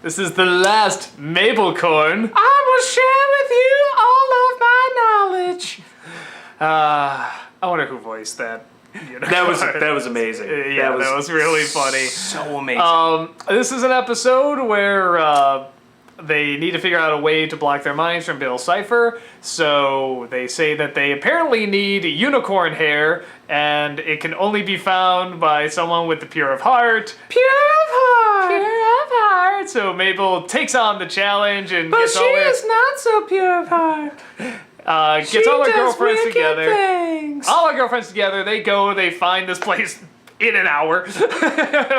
This is the last Mabelcorn. I will share with you all of my knowledge. I wonder who voiced that. That was amazing. Yeah, that was really funny. So amazing. This is an episode where they need to figure out a way to block their minds from Bill Cipher. So they say that they apparently need unicorn hair, and it can only be found by someone with the pure of heart. Pure of heart. Pure of heart. So Mabel takes on the challenge and But gets she all her, is not so pure of heart. gets all her girlfriends wicked together. things. All our girlfriends together, they go, they find this place in an hour.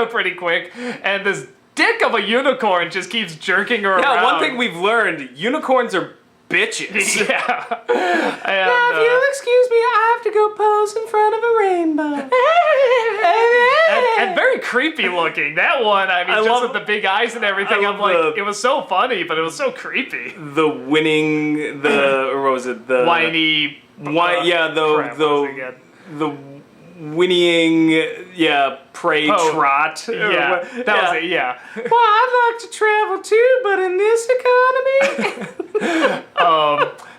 Pretty quick. And this dick of a unicorn just keeps jerking her around. Yeah, one thing we've learned, unicorns are bitches. Yeah. And, Now, if you'll excuse me, I have to go pose in front of a rainbow. and very creepy looking. That one, I mean, just love- with the big eyes and everything, I I'm love like, the- it was so funny, but it was so creepy. The winning, or what was it? The Whiny. yeah, crap, what was it again? the whinnying, prey Oh, trot. Yeah, that was it, yeah. Well, I'd like to travel too, but in this economy...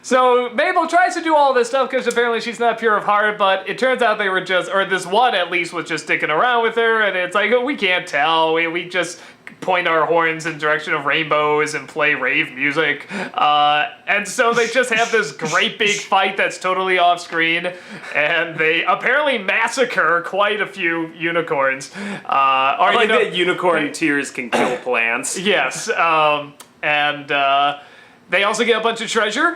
So Mabel tries to do all this stuff because apparently she's not pure of heart, but it turns out they were just, or this one at least was just sticking around with her, and it's like, we can't tell. We just point our horns in direction of rainbows and play rave music. And so they just have this great big fight that's totally off screen, and they apparently massacre quite a few unicorns. I like that unicorn tears can kill plants. Yes, they also get a bunch of treasure,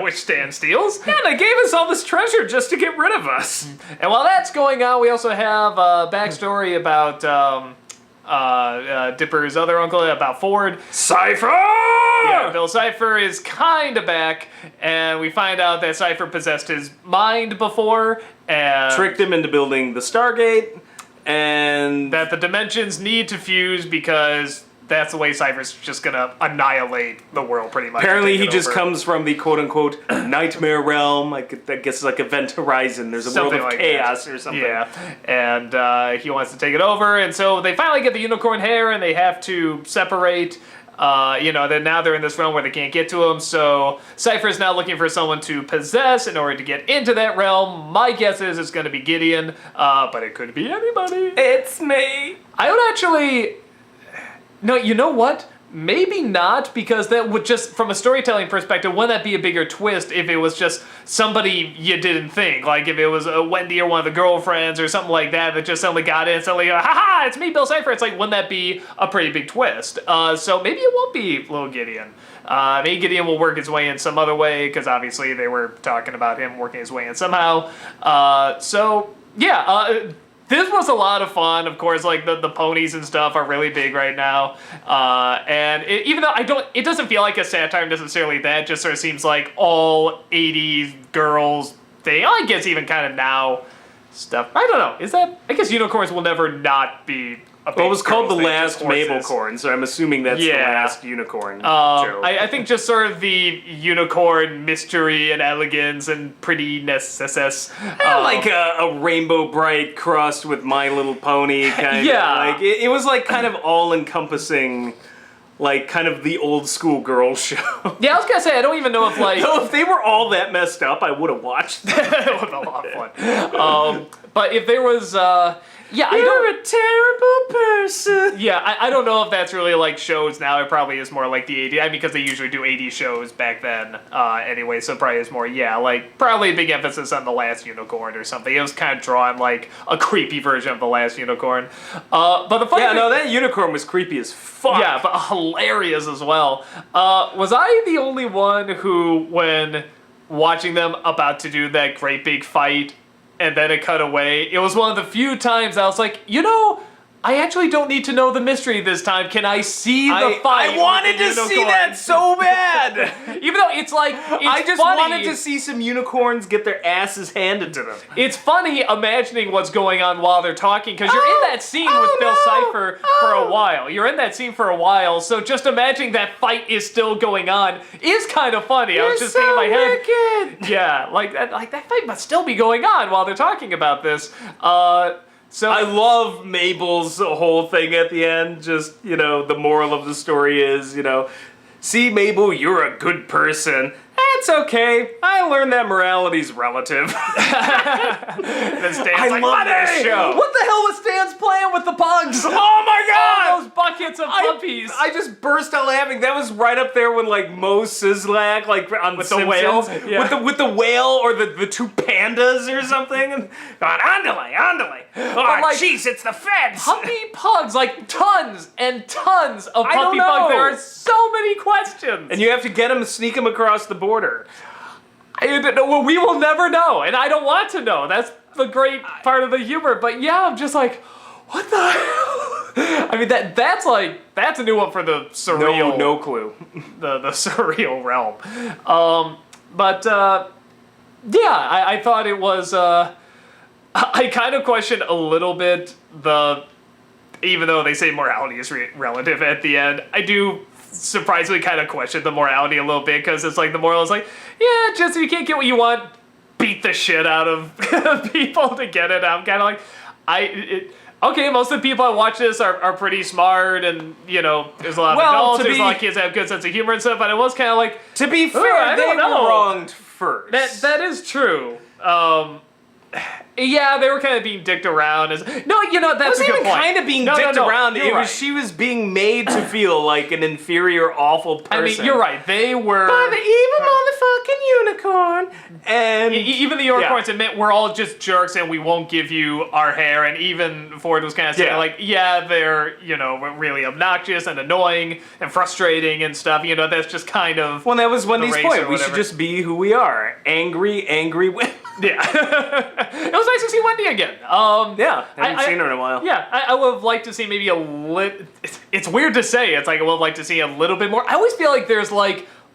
which Stan steals. Yeah, they gave us all this treasure just to get rid of us. And while that's going on, we also have a backstory about Dipper's other uncle, about Ford. Cypher! Yeah, Bill Cipher is kind of back, and we find out that Cipher possessed his mind before, and Tricked him into building the Stargate, and that the dimensions need to fuse because that's the way Cypher's just gonna annihilate the world, pretty much. apparently and he take it just over. comes from the quote-unquote nightmare realm. I guess it's like Event Horizon. There's a Something world of like chaos that. or something. Yeah, and he wants to take it over, and so they finally get the unicorn hair, and they have to separate. Then now they're in this realm where they can't get to him, so Cypher is now looking for someone to possess in order to get into that realm. My guess is it's going to be Gideon, but it could be anybody. It's me. I would actually... No, you know what? Maybe not, because that would just, from a storytelling perspective, wouldn't that be a bigger twist if it was just somebody you didn't think? Like if it was a Wendy or one of the girlfriends or something like that just suddenly got in and suddenly, haha, it's me, Bill Cipher. It's like, wouldn't that be a pretty big twist? So maybe it won't be little Gideon. Maybe Gideon will work his way in some other way, because obviously they were talking about him working his way in somehow. This was a lot of fun. Of course, like the ponies and stuff are really big right now. Even though it doesn't feel like a satire necessarily. That just sort of seems like all 80s girls thing. I guess even kind of now stuff. I don't know. I guess unicorns will never not be a big Well, it was called The girls thing, Last just horses. Mabelcorn, so I'm assuming that's the Yeah. last unicorn joke. I think just sort of the unicorn mystery and elegance and prettiness. Like a rainbow bright crossed with My Little Pony kind Yeah. of. Like it was like kind of all-encompassing, like kind of the old school girl show. Yeah, I was gonna say, I don't even know if like... So if they were all that messed up, I would have watched them. That was a lot of fun. But if there was... You're a terrible person. Yeah, I don't know if that's really like shows now. It probably is more like the 80s. Because they usually do 80s shows back then anyway, so it probably is more, probably a big emphasis on The Last Unicorn or something. It was kind of drawn like a creepy version of The Last Unicorn. But the funny thing, that unicorn was creepy as fuck. yeah, but hilarious as well. Was I the only one who, when watching them about to do that great big fight, and then it cut away, it was one of the few times I was like, I actually don't need to know the mystery this time. Can I see the fight? I wanted to see that so bad. Even though it's like, I just funny. wanted to see some unicorns get their asses handed to them. It's funny imagining what's going on while they're talking, because you're in that scene with Bill Cipher for a while. You're in that scene for a while, so just imagining that fight is still going on is kind of funny. I was just thinking in my head, Wicked. yeah, like that fight must still be going on while they're talking about this. So I love Mabel's whole thing at the end. Just, the moral of the story is, see, Mabel, you're a good person. It's okay. I learned that morality's relative. then Stan's I like, love "Money!" that show. What the hell was Stan's playing with the pugs? Oh my god! All those buckets of puppies. I just burst out laughing. That was right up there when Mo Sizlak, on With The the whale? Simpsons, Yeah. with the whale or the two pandas or something. And going, andale. Oh, like, jeez, it's the feds. Puppy pugs, tons and tons of I don't puppy know. pugs. There are so many questions. And you have to get them, sneak them across the border. Well, we will never know, and I don't want to know. That's the great part of the humor. But yeah, I'm just like, what the hell? I mean, that's a new one for the surreal. No clue. The surreal realm. Yeah, I thought it was. I kind of questioned a little bit even though they say morality is relative at the end, I do surprisingly kind of question the morality a little bit, because it's like the moral is like, yeah, just if you can't get what you want, beat the shit out of people to get it. I'm kind of like, okay, most of the people I watch this are pretty smart, and there's a lot of adults, there's a lot of kids that have good sense of humor and stuff, but it was kind of like, To be fair, they were wronged first. that is true. Yeah, they were kind of being dicked around. That's It a good wasn't even point. kind of being No, dicked around. you're right. She was being made to feel like an inferior, awful person. I mean, you're right. They were. By the evil motherfucking unicorn. And Even the unicorns admit we're all just jerks and we won't give you our hair. And even Ford was kind of saying, they're, really obnoxious and annoying and frustrating and stuff. That's just kind of. Well, that was Wendy's race point. or We should whatever. just be who we are. Angry women. Yeah. It was nice to see Wendy again. Yeah, haven't seen her in a while. Yeah, I would have liked to see maybe a little. It's weird to say. It's like I would have liked to see a little bit more. I always feel like there's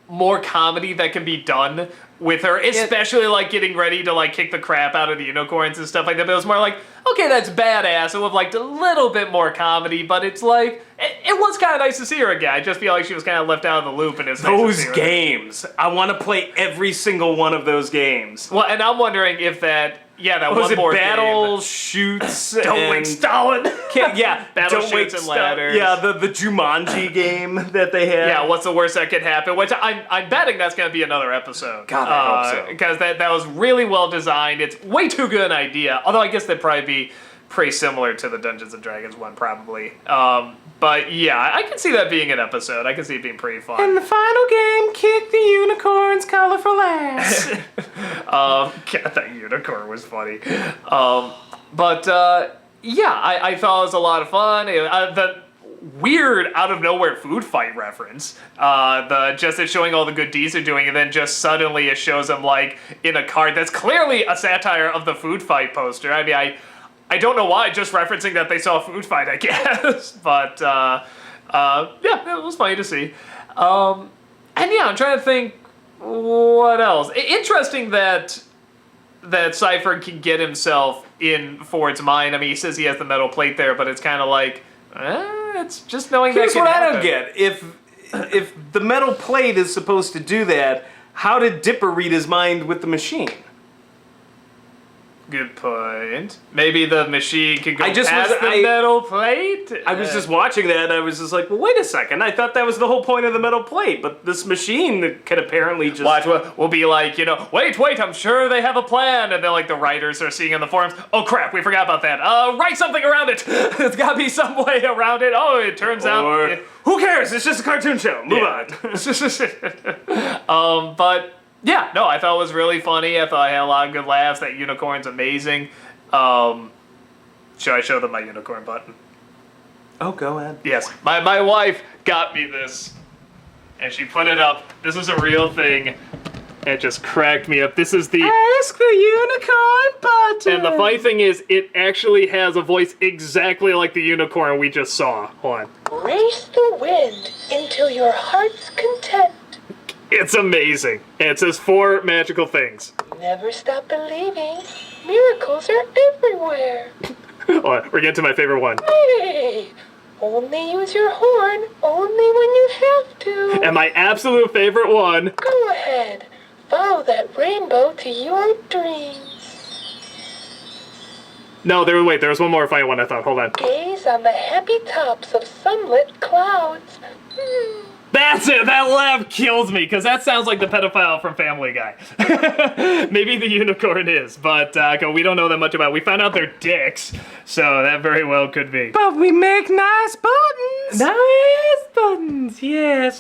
more comedy that can be done with her, especially getting ready to kick the crap out of the unicorns and stuff like that. But it was more like, okay, that's badass. I would have liked a little bit more comedy, but it's like it was kind of nice to see her again. I just feel like she was kind of left out of the loop, and it's nice to see Those her. games. I want to play every single one of those games. Well, and I'm wondering if that Was one it board Battle game. Shoots? Don't Wake Stalin. Battle Don't Wake Shoots and Stal- Ladders. Yeah, the Jumanji game that they had. Yeah, what's the worst that could happen? Which I'm betting that's going to be another episode. God, I hope so. Because that was really well designed. It's way too good an idea. Although I guess that'd probably be pretty similar to the Dungeons & Dragons one, probably. But yeah, I can see that being an episode. I can see it being pretty fun. And the final game, kick the unicorn's colorful ass. God, that unicorn was funny. Yeah, I thought it was a lot of fun. The weird out of nowhere food fight reference. Just it showing all the good deeds they're doing, and then just suddenly it shows them in a card that's clearly a satire of the food fight poster. I mean, I don't know why, just referencing that they saw a food fight, I guess. But yeah, it was funny to see. And yeah, I'm trying to think what else. Interesting that Cypher can get himself in Ford's mind. I mean, he says he has the metal plate there, but it's kind of like, it's just knowing Here's that can what happen. I don't get. If the metal plate is supposed to do that, how did Dipper read his mind with the machine? Good point. Maybe the machine could go I just past was- the I- metal plate? I was just watching that, and I was just like, well, wait a second. I thought that was the whole point of the metal plate, but this machine can apparently just... Watch, we'll be like, wait, I'm sure they have a plan. And then, the writers are seeing in the forums, oh crap, we forgot about that. Write something around it. There's gotta be some way around it. Oh, it turns Or, out... who cares? It's just a cartoon show. Move on. But yeah, no, I thought it was really funny. I thought I had a lot of good laughs. That unicorn's amazing. Should I show them my unicorn button? Oh, go ahead. Yes, my wife got me this, and she put it up. This is a real thing. It just cracked me up. This is the... Ask the unicorn button. And the funny thing is, it actually has a voice exactly like the unicorn we just saw. Hold on. Race the wind until your heart's content. It's amazing. And it says 4 magical things. Never stop believing. Miracles are everywhere. Hold on, we're getting to my favorite one. Hey, only use your horn only when you have to. And my absolute favorite one... Go ahead. Follow that rainbow to your dreams. No, there was one more funny one I thought. Hold on. Gaze on the happy tops of sunlit clouds. That's it. That laugh kills me because that sounds like the pedophile from Family Guy. Maybe the unicorn is, but we don't know that much about it. We found out they're dicks, so that very well could be. But we make nice buttons. Nice buttons, yes.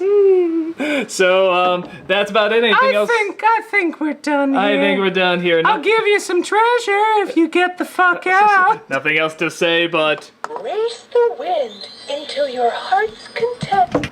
So that's about it. Anything else? I think we're done here. I think we're done here. I'll give you some treasure if you get the fuck out. Nothing else to say, but Race the wind into your heart's content.